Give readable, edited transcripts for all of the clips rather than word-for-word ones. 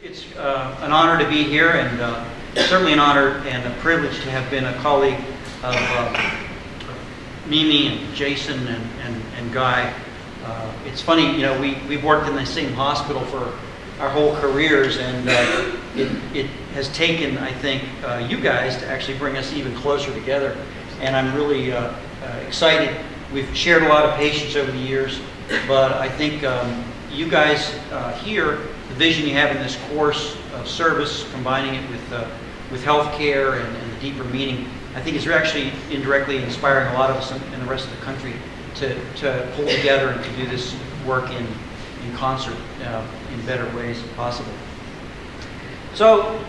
It's an honor to be here, and certainly an honor and a privilege to have been a colleague of Mimi and Jason and Guy. It's funny, you know, we've worked in the same hospital for our whole careers, and it has taken, I think, you guys to actually bring us even closer together. And I'm really excited. We've shared a lot of patients over the years, but I think you guys here, the vision you have in this course of service, combining it with healthcare and the deeper meaning, I think is actually indirectly inspiring a lot of us in the rest of the country to pull together and to do this work in concert in better ways if possible. So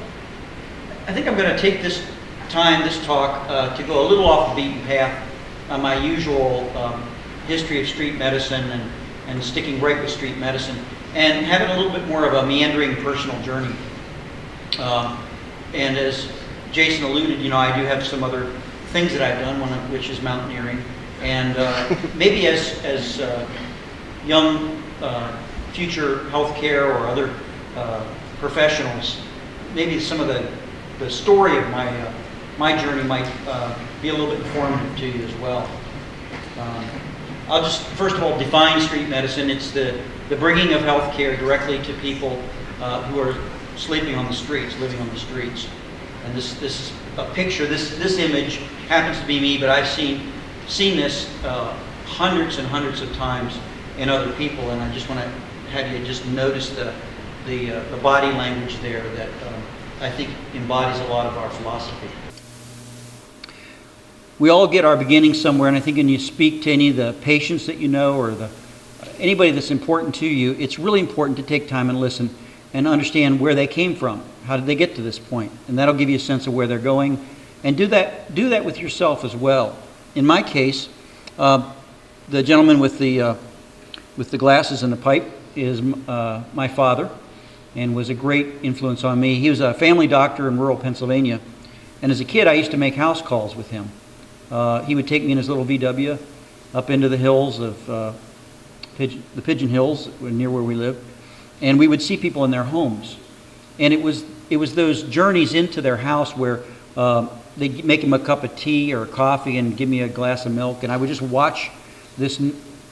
I think I'm going to take this talk, to go a little off the beaten path on my usual history of street medicine and sticking right with street medicine, and having a little bit more of a meandering personal journey. And as Jason alluded, you know, I do have some other things that I've done, one of which is mountaineering. And maybe as young future healthcare or other professionals, maybe some of the story of my journey might be a little bit informative to you as well. I'll just first of all define street medicine. It's the bringing of healthcare directly to people who are sleeping on the streets, living on the streets. And this is a picture. This image happens to be me, but I've seen this hundreds and hundreds of times in other people, and I just want to have you just notice the body language there that I think embodies a lot of our philosophy. We all get our beginnings somewhere, and I think when you speak to any of the patients that you know or anybody that's important to you, it's really important to take time and listen and understand where they came from. How did they get to this point? And that'll give you a sense of where they're going. And do that with yourself as well. In my case, the gentleman with the glasses and the pipe is my father, and was a great influence on me. He was a family doctor in rural Pennsylvania, and as a kid I used to make house calls with him. He would take me in his little VW up into the hills of the Pigeon Hills near where we live, and we would see people in their homes. And it was those journeys into their house where they'd make him a cup of tea or coffee and give me a glass of milk, and I would just watch this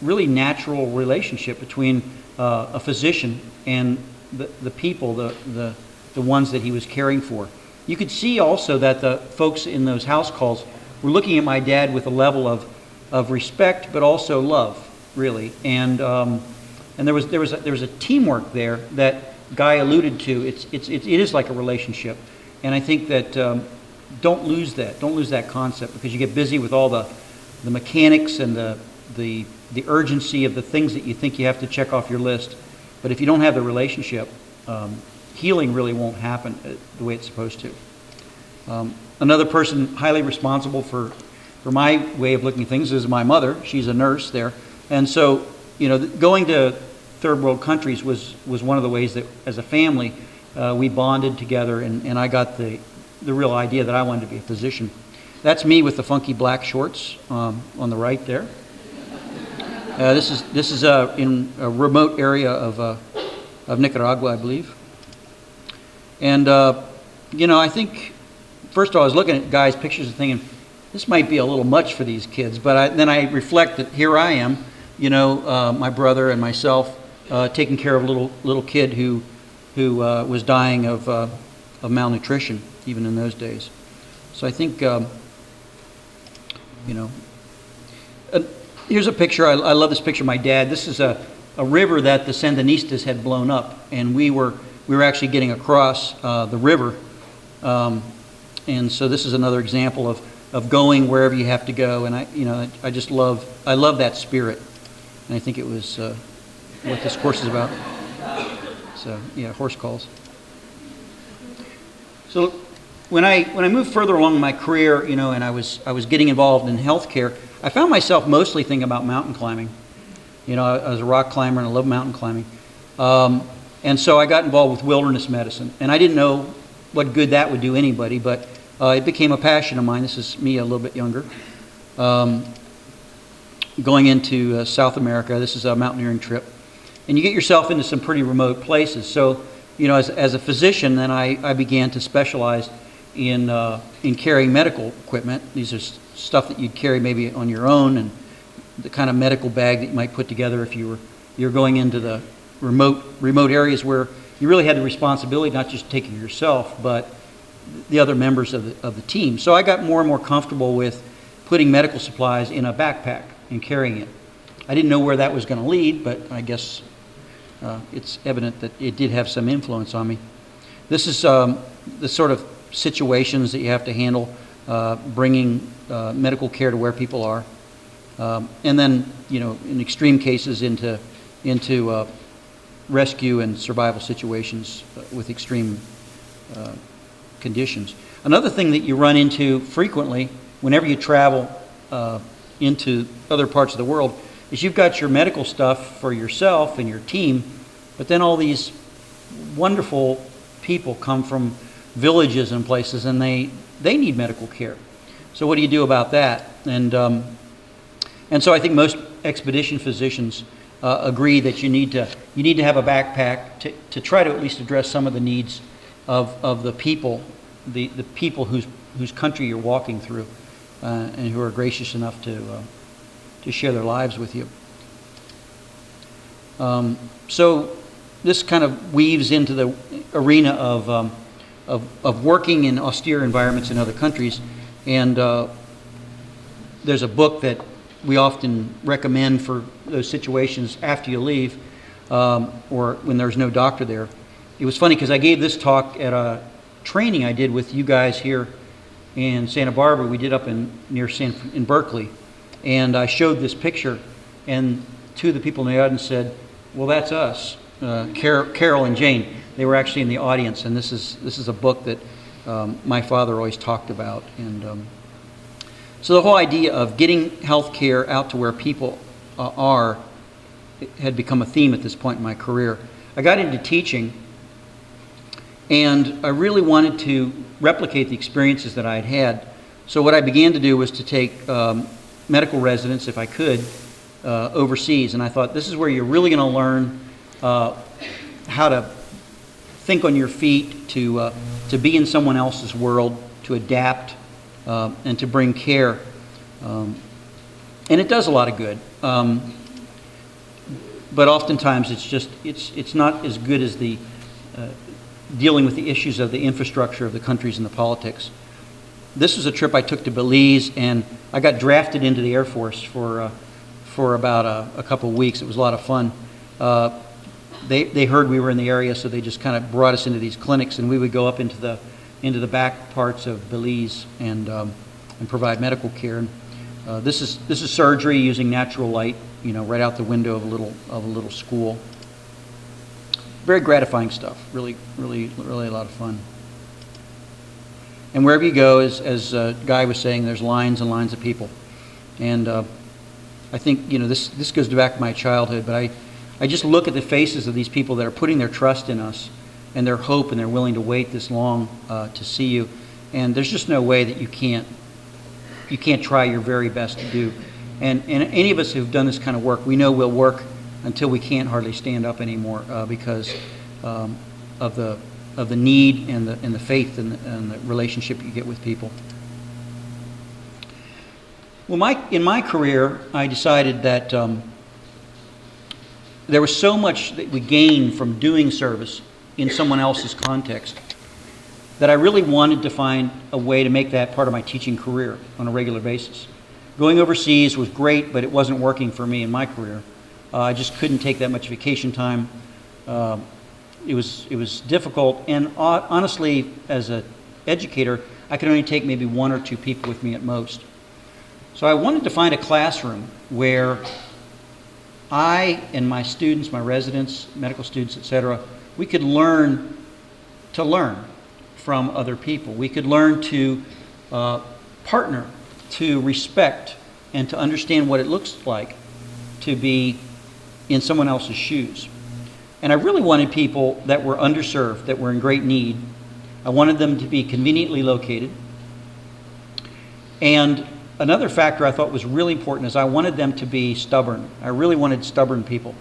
really natural relationship between a physician and the people, the ones that he was caring for. You could see also that the folks in those house calls were looking at my dad with a level of respect, but also love, really. And there was a teamwork there that Guy alluded to. It is like a relationship, and I think that don't lose that concept, because you get busy with all the mechanics and the urgency of the things that you think you have to check off your list. But if you don't have the relationship, healing really won't happen the way it's supposed to. Another person highly responsible for my way of looking at things is my mother. She's a nurse there, and so, you know, going to third world countries was one of the ways that as a family we bonded together, and I got the real idea that I wanted to be a physician. That's me with the funky black shorts on the right there. This is in a remote area of Nicaragua, I believe. And you know, I think first of all I was looking at Guy's pictures and thinking this might be a little much for these kids, but then I reflect that here I am, you know, my brother and myself taking care of a little kid who was dying of malnutrition even in those days. So I think you know. Here's a picture. I love this picture of my dad. This is a river that the Sandinistas had blown up, and we were actually getting across the river. And so this is another example of going wherever you have to go. And I love that spirit, and I think it was what this course is about. So yeah, horse calls. So when I moved further along in my career, you know, and I was getting involved in healthcare, I found myself mostly thinking about mountain climbing. You know, I was a rock climber and I love mountain climbing. And so I got involved with wilderness medicine. And I didn't know what good that would do anybody, but it became a passion of mine. This is me a little bit younger. Going into South America. This is a mountaineering trip. And you get yourself into some pretty remote places. So as a physician, then I began to specialize in carrying medical equipment. These are stuff that you'd carry maybe on your own, and the kind of medical bag that you might put together if you're going into the remote areas where you really had the responsibility not just taking yourself, but the other members of the team. So I got more and more comfortable with putting medical supplies in a backpack and carrying it. I didn't know where that was going to lead, but I guess it's evident that it did have some influence on me. This is the sort of situations that you have to handle, bringing medical care to where people are, and then in extreme cases into rescue and survival situations with extreme conditions. Another thing that you run into frequently whenever you travel into other parts of the world is you've got your medical stuff for yourself and your team, but then all these wonderful people come from villages and places, and they need medical care. So what do you do about that? And so I think most expedition physicians agree that you need to have a backpack to try to at least address some of the needs of the people, the people whose country you're walking through, and who are gracious enough to share their lives with you. So this kind of weaves into the arena of working in austere environments in other countries, and there's a book that we often recommend for those situations after you leave, or when there's no doctor there. It was funny because I gave this talk at a training I did with you guys here in Santa Barbara. We did up in Berkeley, and I showed this picture, and two of the people in the audience said, "Well, that's us, Carol and Jane." They were actually in the audience, and this is a book that my father always talked about. And so the whole idea of getting health care out to where people are had become a theme at this point in my career. I got into teaching, and I really wanted to replicate the experiences that I had had. So what I began to do was to take medical residents, if I could, overseas. And I thought, this is where you're really going to learn how to think on your feet, to be in someone else's world, to adapt, and to bring care. And it does a lot of good. But oftentimes it's not as good as the dealing with the issues of the infrastructure of the countries and the politics. This was a trip I took to Belize, and I got drafted into the Air Force for about a couple of weeks. It was a lot of fun. They heard we were in the area, so they just kind of brought us into these clinics, and we would go up into the back parts of Belize and provide medical care. And this is surgery using natural light, right out the window of a little school. Very gratifying stuff. Really a lot of fun. And wherever you go, as Guy was saying, there's lines and lines of people. And I think this goes back to my childhood, but I just look at the faces of these people that are putting their trust in us and their hope, and they're willing to wait this long to see you. And there's just no way that you can't try your very best to do. And any of us who've done this kind of work, we know we'll work until we can't hardly stand up anymore because of the need and the faith and the relationship you get with people. Well, in my career, I decided that there was so much that we gained from doing service in someone else's context that I really wanted to find a way to make that part of my teaching career on a regular basis. Going overseas was great, but it wasn't working for me in my career. I just couldn't take that much vacation time. It was difficult, and honestly, as an educator, I could only take maybe one or two people with me at most. So I wanted to find a classroom where I and my students, my residents, medical students, etc., we could learn to learn from other people. We could learn to partner, to respect, and to understand what it looks like to be in someone else's shoes. And I really wanted people that were underserved, that were in great need. I wanted them to be conveniently located. And another factor I thought was really important is I wanted them to be stubborn. I really wanted stubborn people.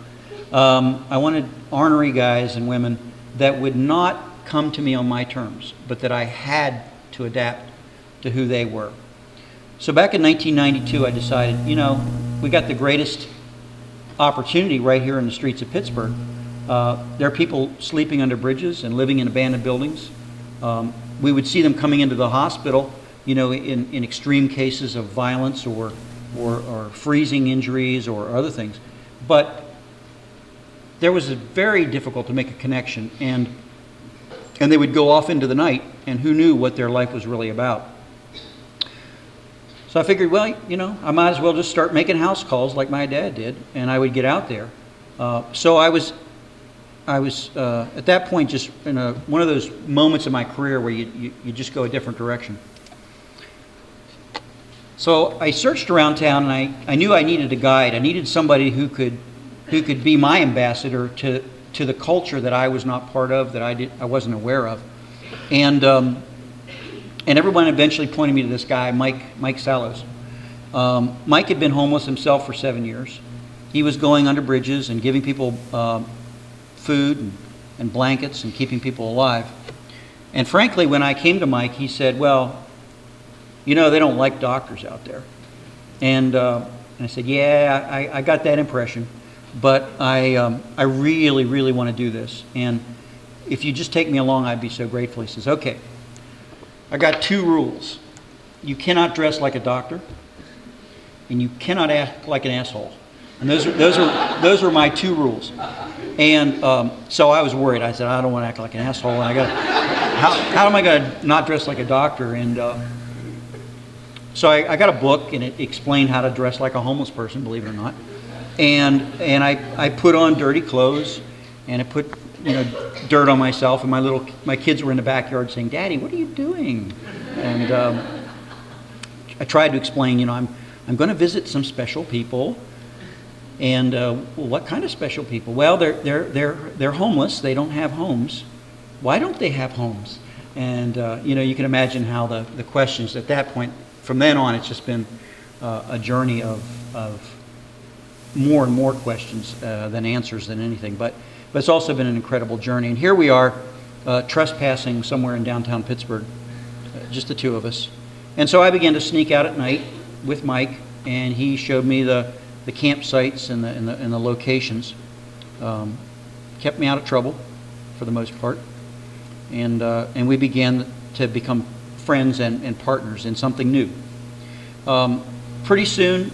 I wanted ornery guys and women that would not come to me on my terms, but that I had to adapt to who they were. So back in 1992, I decided, we got the greatest opportunity right here in the streets of Pittsburgh. There are people sleeping under bridges and living in abandoned buildings. We would see them coming into the hospital, in extreme cases of violence or freezing injuries or other things. But there was very difficult to make a connection, and they would go off into the night, and who knew what their life was really about. So I figured, well, I might as well just start making house calls like my dad did, and I would get out there. So I was at that point just in one of those moments in my career where you just go a different direction. So I searched around town, and I knew I needed a guide. I needed somebody who could be my ambassador to the culture that I was not part of, that I wasn't aware of. And everyone eventually pointed me to this guy, Mike Salos. Mike had been homeless himself for 7 years. He was going under bridges and giving people food and blankets and keeping people alive. And frankly, when I came to Mike, he said, well, they don't like doctors out there. And I said, yeah, I got that impression, but I really, really want to do this. And if you just take me along, I'd be so grateful. He says, okay, I got 2 rules. You cannot dress like a doctor, and you cannot act like an asshole. And those are my 2 rules. And so I was worried. I said, I don't want to act like an asshole. And how am I going to not dress like a doctor? And so I got a book, and it explained how to dress like a homeless person, believe it or not. And I put on dirty clothes, and I put dirt on myself. And my kids were in the backyard saying, "Daddy, what are you doing?" And I tried to explain, I'm going to visit some special people. And well, what kind of special people? Well, they're homeless. They don't have homes. Why don't they have homes? And you can imagine how the questions at that point. From then on, it's just been a journey of more and more questions than answers than anything. But it's also been an incredible journey. And here we are, trespassing somewhere in downtown Pittsburgh, just the 2 of us. And so I began to sneak out at night with Mike, and he showed me the campsites and the locations. Kept me out of trouble for the most part, and we began to become friends and partners in something new. Pretty soon,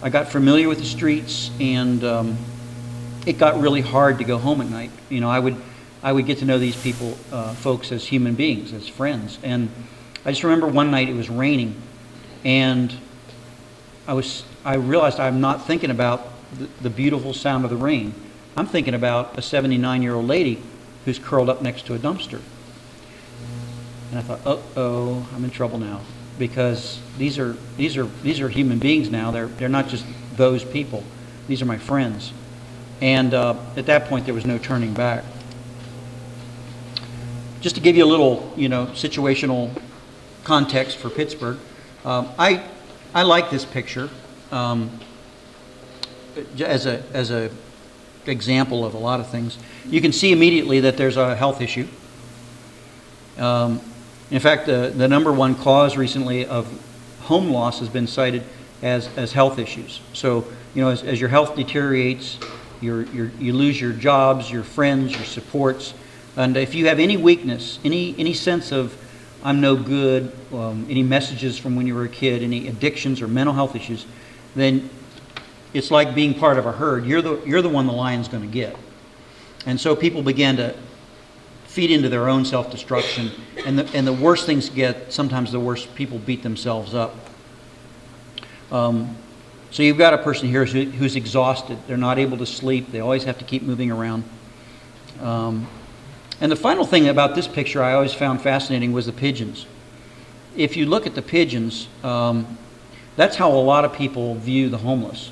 I got familiar with the streets, and it got really hard to go home at night. I would get to know these people, folks, as human beings, as friends. And I just remember one night it was raining, and I realized I'm not thinking about the beautiful sound of the rain. I'm thinking about a 79-year-old lady who's curled up next to a dumpster. And I thought, uh-oh, I'm in trouble now, because these are human beings now. They're not just those people. These are my friends. And at that point, there was no turning back. Just to give you a little, situational context for Pittsburgh, I like this picture as a example of a lot of things. You can see immediately that there's a health issue. In fact, the number 1 cause recently of home loss has been cited as health issues. So, as your health deteriorates, you lose your jobs, your friends, your supports, and if you have any weakness, any sense of I'm no good, any messages from when you were a kid, any addictions or mental health issues, then it's like being part of a herd. You're the one the lion's going to get. And so people began to feed into their own self-destruction, and the worse things get, sometimes the worse people beat themselves up. So you've got a person here who's exhausted. They're not able to sleep. They always have to keep moving around. And the final thing about this picture I always found fascinating was the pigeons. If you look at the pigeons, that's how a lot of people view the homeless.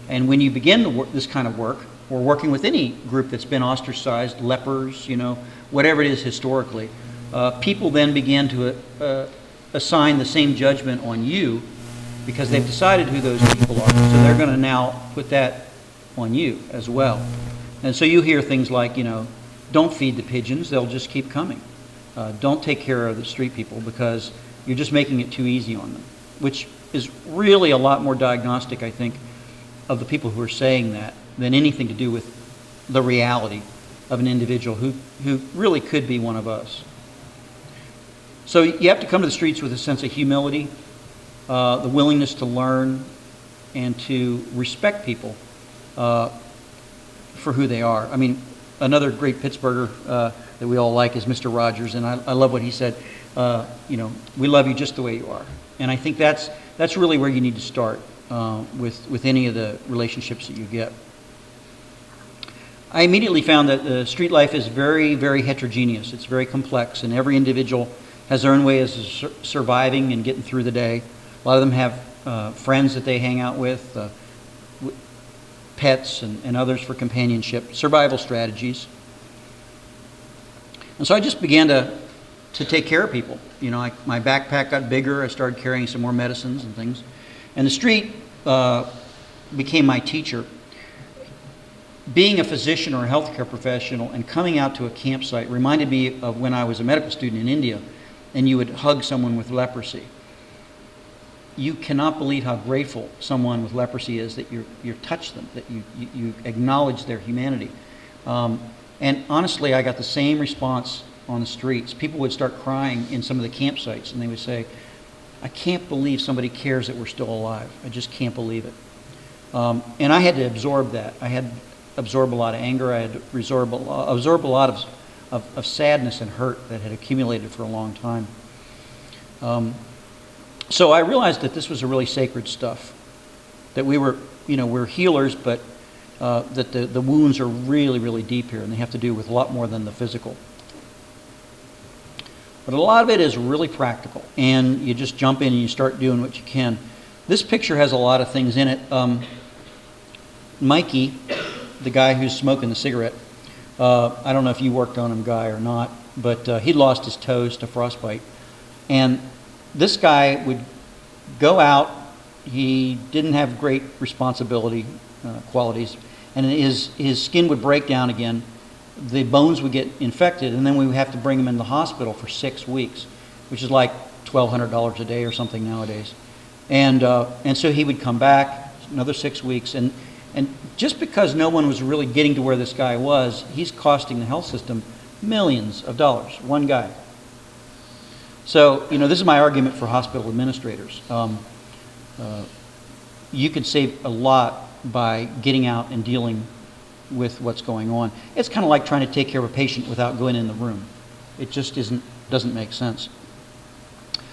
And when you begin to work this kind of work, or working with any group that's been ostracized, lepers, whatever it is historically, people then begin to assign the same judgment on you because they've decided who those people are. So they're going to now put that on you as well. And so you hear things like, don't feed the pigeons, they'll just keep coming. Don't take care of the street people because you're just making it too easy on them, which is really a lot more diagnostic, I think, of the people who are saying that than anything to do with the reality of an individual who really could be one of us. So you have to come to the streets with a sense of humility, the willingness to learn, and to respect people for who they are. I mean, another great Pittsburgher that we all like is Mr. Rogers, and I love what he said. We love you just the way you are. And I think that's really where you need to start with any of the relationships that you get. I immediately found that the street life is very, very heterogeneous. It's very complex, and every individual has their own way of surviving and getting through the day. A lot of them have friends that they hang out with, pets and others for companionship, survival strategies. And so I just began to take care of people. My backpack got bigger. I started carrying some more medicines and things. And the street became my teacher. Being a physician or a healthcare professional and coming out to a campsite reminded me of when I was a medical student in India and you would hug someone with leprosy. You cannot believe how grateful someone with leprosy is that you touch them, that you acknowledge their humanity. And honestly, I got the same response on the streets. People would start crying in some of the campsites, and they would say, I can't believe somebody cares that we're still alive. I just can't believe it. And I had to absorb that. I had to absorb a lot of anger. I had to absorb a lot of sadness and hurt that had accumulated for a long time. So I realized that this was a really sacred stuff, that we're healers, but that the wounds are really, really deep here, and they have to do with a lot more than the physical. But a lot of it is really practical, and you just jump in and you start doing what you can. This picture has a lot of things in it. Mikey, the guy who's smoking the cigarette, I don't know if you worked on him, Guy, or not, but he lost his toes to frostbite. And this guy would go out. He didn't have great responsibility qualities, and his skin would break down again. The bones would get infected, and then we would have to bring him in the hospital for 6 weeks, which is like $1,200 a day or something nowadays. And so he would come back another 6 weeks, and just because no one was really getting to where this guy was, he's costing the health system millions of dollars, one guy. So, this is my argument for hospital administrators. You could save a lot by getting out and dealing with what's going on. It's kind of like trying to take care of a patient without going in the room. It just doesn't make sense.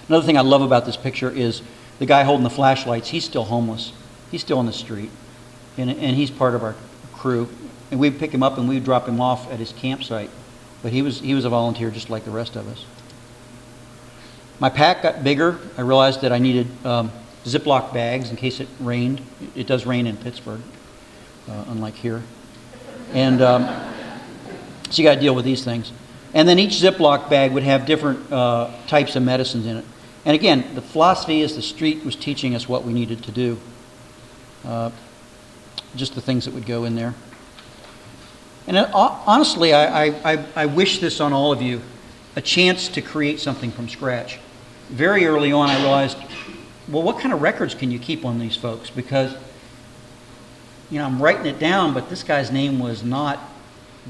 Another thing I love about this picture is the guy holding the flashlights. He's still homeless. He's still on the street, and he's part of our crew. And we'd pick him up and we'd drop him off at his campsite. But he was a volunteer just like the rest of us. My pack got bigger. I realized that I needed Ziploc bags in case it rained. It does rain in Pittsburgh, unlike here. And so you got to deal with these things. And then each Ziploc bag would have different types of medicines in it. And again, the philosophy is the street was teaching us what we needed to do. Just the things that would go in there. And honestly, I wish this on all of you, a chance to create something from scratch. Very early on, I realized, well, what kind of records can you keep on these folks? Because I'm writing it down, but this guy's name was not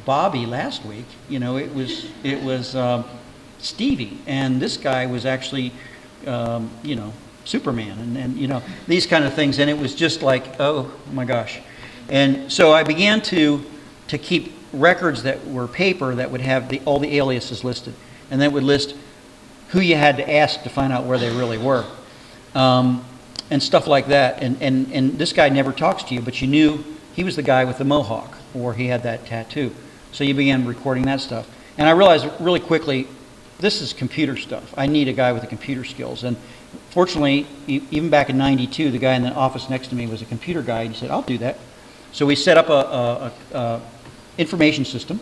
Bobby last week. It was Stevie, and this guy was actually, Superman, and these kind of things. And it was just like, oh my gosh. And so I began to keep records that were paper that would have all the aliases listed, and that would list who you had to ask to find out where they really were. And stuff like that. And this guy never talks to you, but you knew he was the guy with the mohawk, or he had that tattoo. So you began recording that stuff. And I realized really quickly, this is computer stuff. I need a guy with the computer skills. And fortunately, even back in '92, the guy in the office next to me was a computer guy, and he said, I'll do that. So we set up a information system,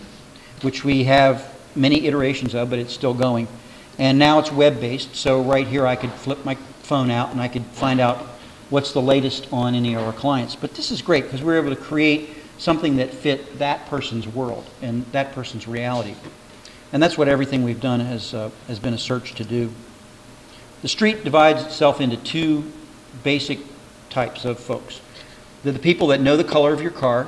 which we have many iterations of, but it's still going. And now it's web-based, so right here I could flip my phone out and I could find out what's the latest on any of our clients. But this is great because we're able to create something that fit that person's world and that person's reality. And that's what everything we've done has been a search to do. The street divides itself into two basic types of folks. They're the people that know the color of your car,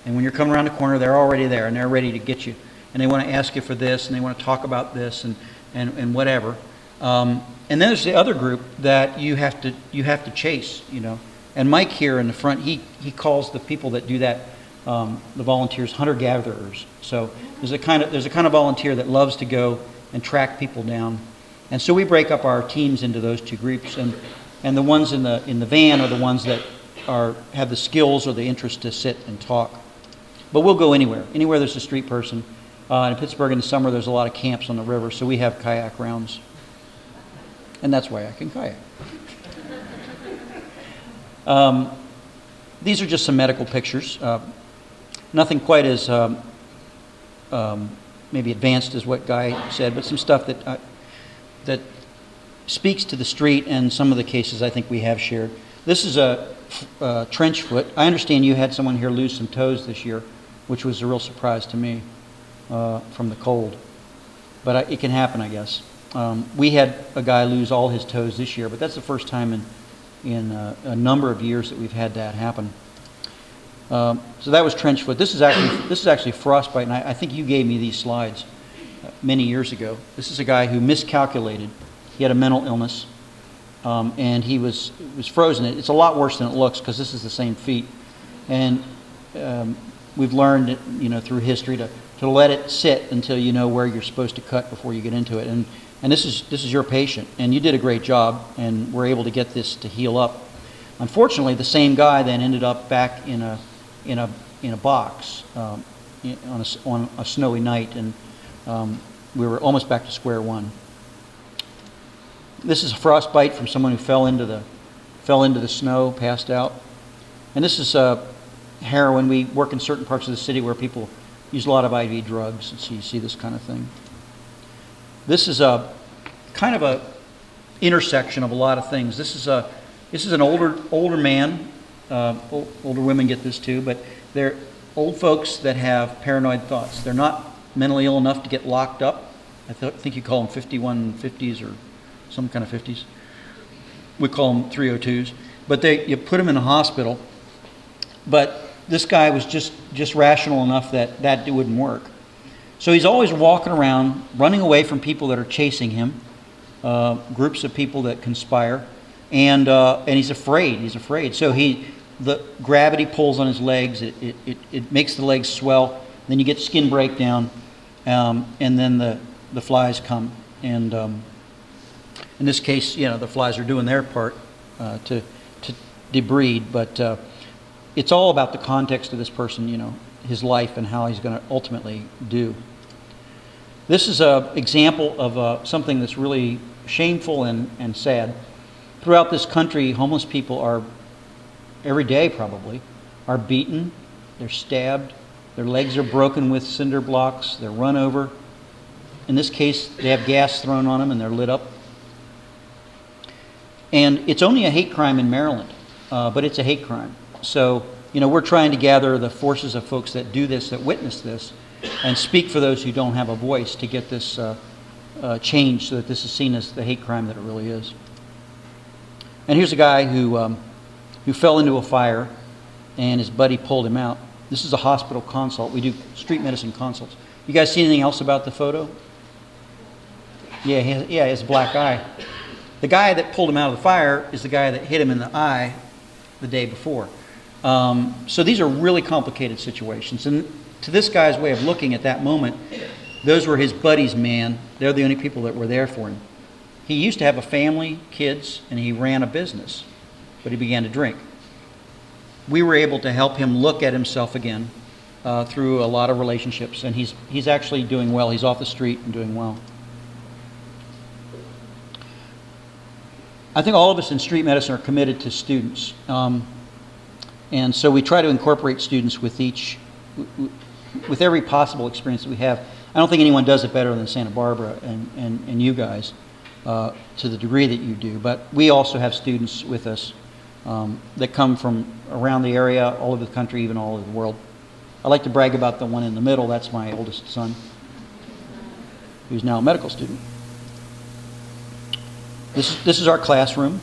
and when you're coming around the corner, they're already there and they're ready to get you. And they want to ask you for this, and they want to talk about this, and whatever. And then there's the other group that you have to chase, you know. And Mike here in the front, he calls the people that do that, the volunteers, hunter-gatherers. So there's a kind of volunteer that loves to go and track people down. And so we break up our teams into those two groups, and the ones in the van are the ones that have the skills or the interest to sit and talk. But we'll go anywhere there's a street person. In Pittsburgh in the summer, there's a lot of camps on the river, so we have kayak rounds. And that's why I can kayak. These are just some medical pictures. Nothing quite as maybe advanced as what Guy said, but some stuff that speaks to the street and some of the cases I think we have shared. This is a trench foot. I understand you had someone here lose some toes this year, which was a real surprise to me from the cold. But it can happen, I guess. We had a guy lose all his toes this year, but that's the first time in a number of years that we've had that happen. So that was trench foot. This is actually frostbite, and I think you gave me these slides many years ago. This is a guy who miscalculated. He had a mental illness, and he was frozen. It's a lot worse than it looks because this is the same feet, and we've learned, through history to let it sit until you know where you're supposed to cut before you get into it. And this is your patient, and you did a great job, and we're able to get this to heal up. Unfortunately, the same guy then ended up back in a box on a snowy night, and we were almost back to square one. This is a frostbite from someone who fell into the snow, passed out, and this is heroin. We work in certain parts of the city where people use a lot of IV drugs, and so you see this kind of thing. This is a kind of a intersection of a lot of things. This is an older man. Older women get this too, but they're old folks that have paranoid thoughts. They're not mentally ill enough to get locked up. I think you call them 5150s or some kind of 50s. We call them 302s. But you put them in a hospital. But this guy was just rational enough that it wouldn't work. So he's always walking around, running away from people that are chasing him, groups of people that conspire, and he's afraid. He's afraid. So the gravity pulls on his legs. It makes the legs swell. Then you get skin breakdown, and then the flies come. And in this case, the flies are doing their part to debride. But it's all about the context of this person, his life and how he's going to ultimately do. This is an example of something that's really shameful and sad. Throughout this country, homeless people are, every day probably, are beaten, they're stabbed, their legs are broken with cinder blocks, they're run over. In this case, they have gas thrown on them and they're lit up. And it's only a hate crime in Maryland, but it's a hate crime. So, we're trying to gather the forces of folks that do this, that witness this, and speak for those who don't have a voice to get this changed so that this is seen as the hate crime that it really is. And here's a guy who fell into a fire, and his buddy pulled him out. This is a hospital consult. We do street medicine consults. You guys see anything else about the photo? Yeah, he has a black eye. The guy that pulled him out of the fire is the guy that hit him in the eye the day before. So these are really complicated situations. And to this guy's way of looking at that moment, those were his buddies, man. They're the only people that were there for him. He used to have a family, kids, and he ran a business, but he began to drink. We were able to help him look at himself again through a lot of relationships, and he's actually doing well. He's off the street and doing well. I think all of us in street medicine are committed to students, and so we try to incorporate students with every possible experience that we have. I don't think anyone does it better than Santa Barbara and you guys to the degree that you do. But we also have students with us that come from around the area, all over the country, even all over the world. I like to brag about the one in the middle. That's my oldest son, who's now a medical student. This is our classroom.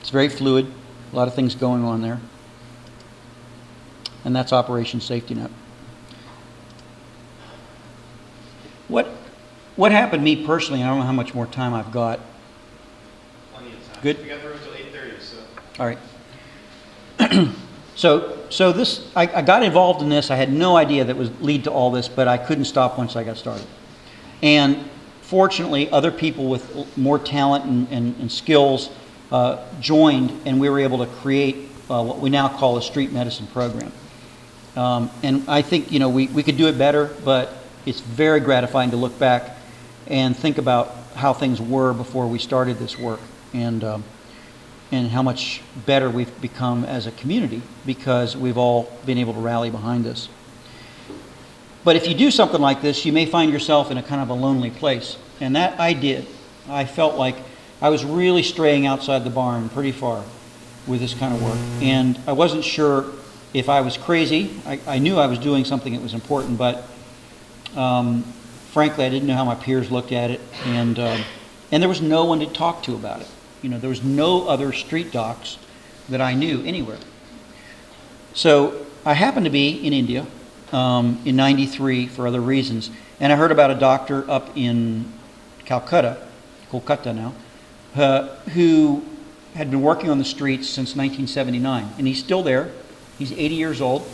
It's very fluid. A lot of things going on there. And that's Operation Safety Net. What happened to me personally, I don't know how much more time I've got. Plenty of time. Good? We got through until 8:30, so. All right. So this, I got involved in this. I had no idea that would lead to all this, but I couldn't stop once I got started. And fortunately, other people with more talent and skills joined, and we were able to create what we now call a street medicine program. And I think, we could do it better, but it's very gratifying to look back and think about how things were before we started this work, and how much better we've become as a community because we've all been able to rally behind this. But if you do something like this, you may find yourself in a kind of a lonely place. And that I did. I felt like I was really straying outside the barn pretty far with this kind of work. And I wasn't sure if I was crazy. I knew I was doing something that was important, but frankly, I didn't know how my peers looked at it. And there was no one to talk to about it. There was no other street docs that I knew anywhere. So I happened to be in India in '93 for other reasons, and I heard about a doctor up in Kolkata now, who had been working on the streets since 1979, and he's still there. He's 80 years old.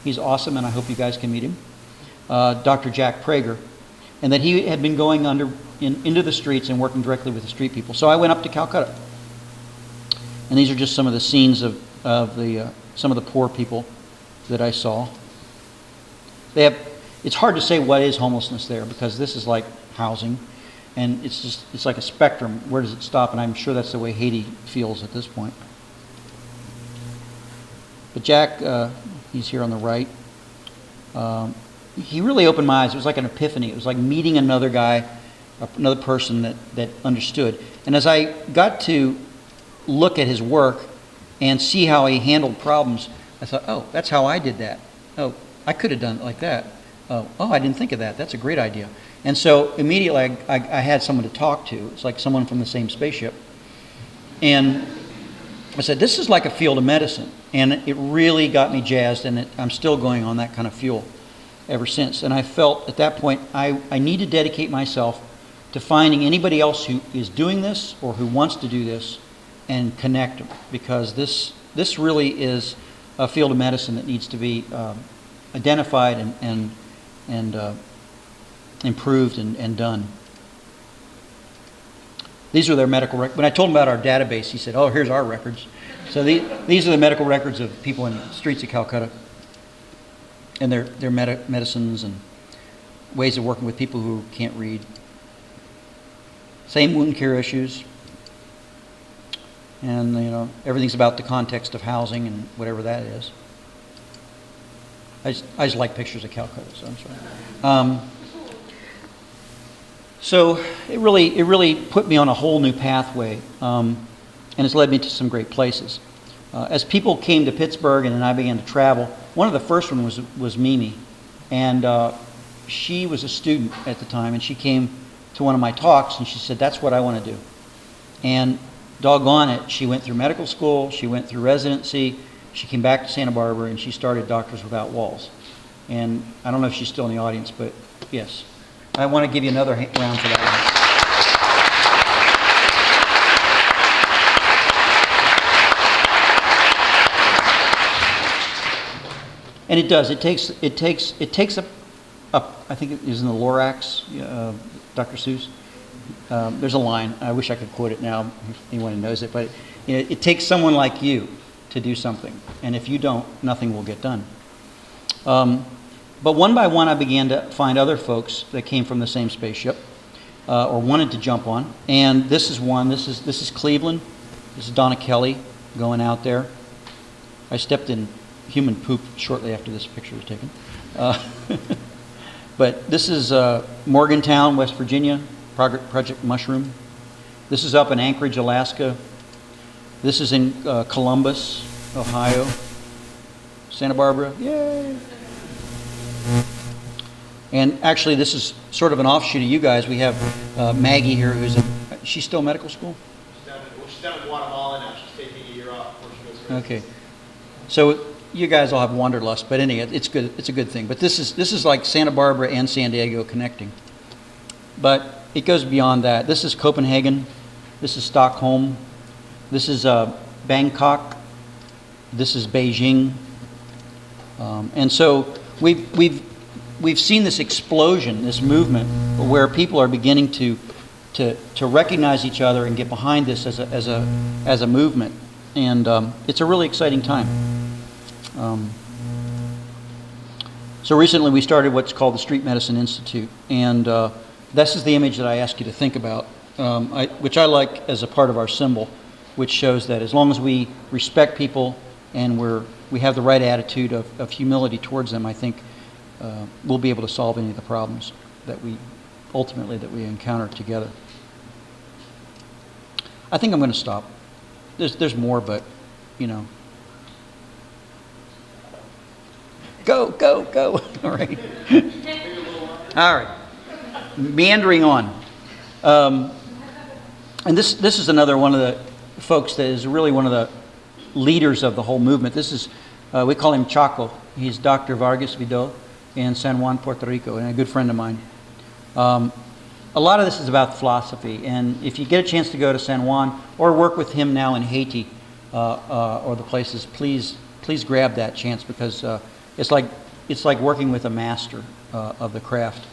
He's awesome, and I hope you guys can meet him. Dr. Jack Prager, and that he had been going into the streets and working directly with the street people. So I went up to Calcutta, and these are just some of the scenes of some of the poor people that I saw. It's hard to say what is homelessness there because this is like housing, and it's like a spectrum. Where does it stop? And I'm sure that's the way Haiti feels at this point. But Jack, he's here on the right. He really opened my eyes. It was like an epiphany. It was like meeting another guy, another person that understood. And as I got to look at his work and see how he handled problems, I thought, oh, that's how I did that. Oh, I could have done it like that. Oh, I didn't think of that. That's a great idea. And so immediately I had someone to talk to. It's like someone from the same spaceship. And I said, this is like a field of medicine. And it really got me jazzed, and I'm still going on that kind of fuel ever since. And I felt at that point I need to dedicate myself to finding anybody else who is doing this or who wants to do this and connect them, because this really is a field of medicine that needs to be identified and improved and done. These are their medical records. When I told him about our database, he said, oh, here's our records. So these are the medical records of people in the streets of Calcutta, and their medicines and ways of working with people who can't read. Same wound care issues. And, everything's about the context of housing and whatever that is. I just like pictures of Calcutta, so I'm sorry. So it really put me on a whole new pathway, and it's led me to some great places. As people came to Pittsburgh and then I began to travel, one of the first ones was Mimi, and she was a student at the time, and she came to one of my talks and she said, that's what I want to do. And doggone it, she went through medical school, she went through residency, she came back to Santa Barbara, and she started Doctors Without Walls. And I don't know if she's still in the audience, but yes. I want to give you another round for that one. And it does. It takes a I think it is in the Lorax, Dr. Seuss. There's a line. I wish I could quote it now, if anyone knows it, but it takes someone like you to do something, and if you don't, nothing will get done. But one by one, I began to find other folks that came from the same spaceship or wanted to jump on. And this is one. This is Cleveland. This is Donna Kelly going out there. I stepped in human poop shortly after this picture was taken. But this is Morgantown, West Virginia, Project Mushroom. This is up in Anchorage, Alaska. This is in Columbus, Ohio. Santa Barbara, yay! And actually, this is sort of an offshoot of you guys. We have Maggie here, she's still medical school? She's down in Guatemala now. She's taking a year off before she goes to residency. Okay. So you guys all have wanderlust, but anyway, it's good. It's a good thing. But this is like Santa Barbara and San Diego connecting. But it goes beyond that. This is Copenhagen. This is Stockholm. This is Bangkok. This is Beijing. And so we've seen this explosion, this movement, where people are beginning to recognize each other and get behind this as a movement, and it's a really exciting time. So recently we started what's called the Street Medicine Institute, and this is the image that I ask you to think about, which I like as a part of our symbol, which shows that as long as we respect people and we have the right attitude of humility towards them, I think we'll be able to solve any of the problems that we encounter together. I think I'm going to stop. There's more, but go. All right. All right. Meandering on. And this is another one of the folks that is really one of the leaders of the whole movement. This is, we call him Chaco. He's Dr. Vargas Vidal in San Juan, Puerto Rico, and a good friend of mine. A lot of this is about philosophy, and if you get a chance to go to San Juan or work with him now in Haiti or the places, please grab that chance, because it's like working with a master of the craft.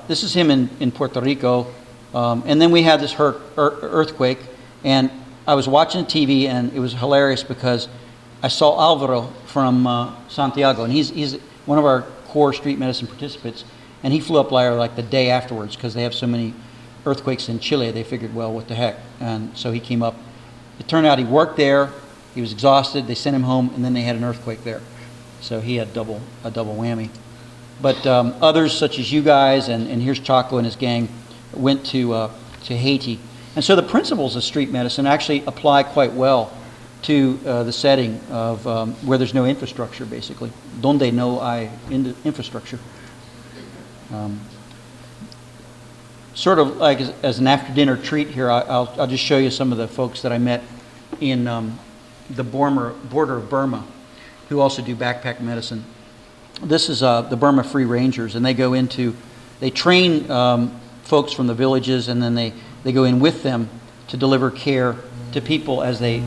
This is him in Puerto Rico, and then we had this earthquake, and I was watching TV, and it was hilarious because I saw Alvaro from Santiago, and he's one of our core street medicine participants, and he flew up like the day afterwards because they have so many earthquakes in Chile. They figured, well, what the heck? And so he came up. It turned out he worked there. He was exhausted. They sent him home, and then they had an earthquake there. So he had a double whammy. But others, such as you guys, and here's Chaco and his gang, went to Haiti. And so the principles of street medicine actually apply quite well to the setting of where there's no infrastructure, basically. Donde no hay infrastructure. Sort of like as an after-dinner treat here, I'll just show you some of the folks that I met in the border of Burma, who also do backpack medicine. This is the Burma Free Rangers, and they train folks from the villages, and then they go in with them to deliver care to people as they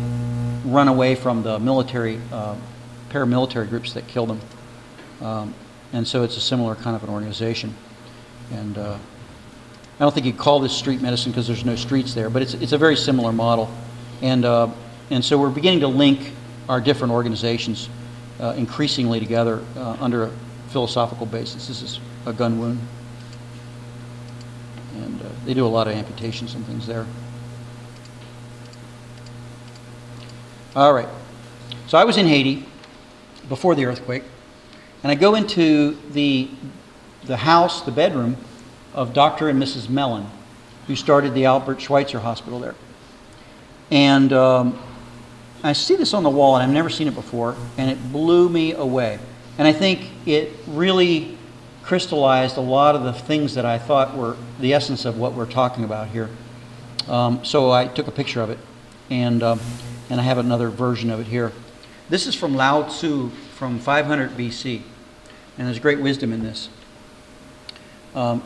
run away from the paramilitary groups that kill them. And so it's a similar kind of an organization. And I don't think you'd call this street medicine because there's no streets there, but it's a very similar model. And so we're beginning to link our different organizations increasingly together under a philosophical basis. This is a gun wound. And they do a lot of amputations and things there. All right. So I was in Haiti before the earthquake, and I go into the house, the bedroom, of Dr. and Mrs. Mellon, who started the Albert Schweitzer Hospital there. And I see this on the wall, and I've never seen it before, and it blew me away. And I think it really crystallized a lot of the things that I thought were the essence of what we're talking about here. So I took a picture of it, and I have another version of it here. This is from Lao Tzu from 500 BC, and there's great wisdom in this.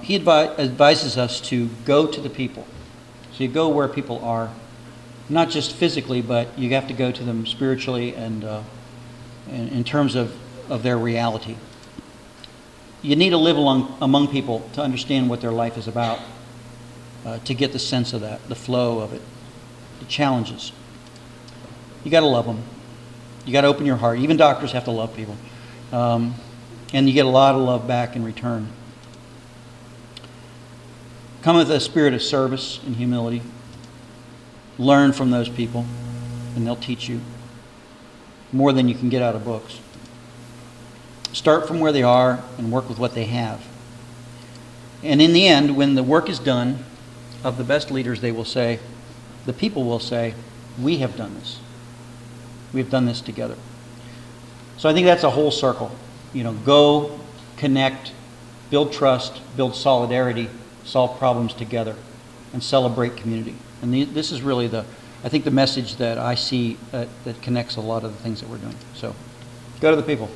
He advises us to go to the people. So you go where people are, not just physically, but you have to go to them spiritually and in terms of their reality. You need to live among people to understand what their life is about, to get the sense of that, the flow of it, the challenges. You got to love them. You got to open your heart. Even doctors have to love people. And you get a lot of love back in return. Come with a spirit of service and humility. Learn from those people, and they'll teach you more than you can get out of books. Start from where they are and work with what they have. And in the end, when the work is done, of the best leaders, they will say, the people will say, we have done this. We've done this together. So I think that's a whole circle. Go, connect, build trust, build solidarity, solve problems together, and celebrate community. And this is really I think the message that I see that connects a lot of the things that we're doing. So go to the people.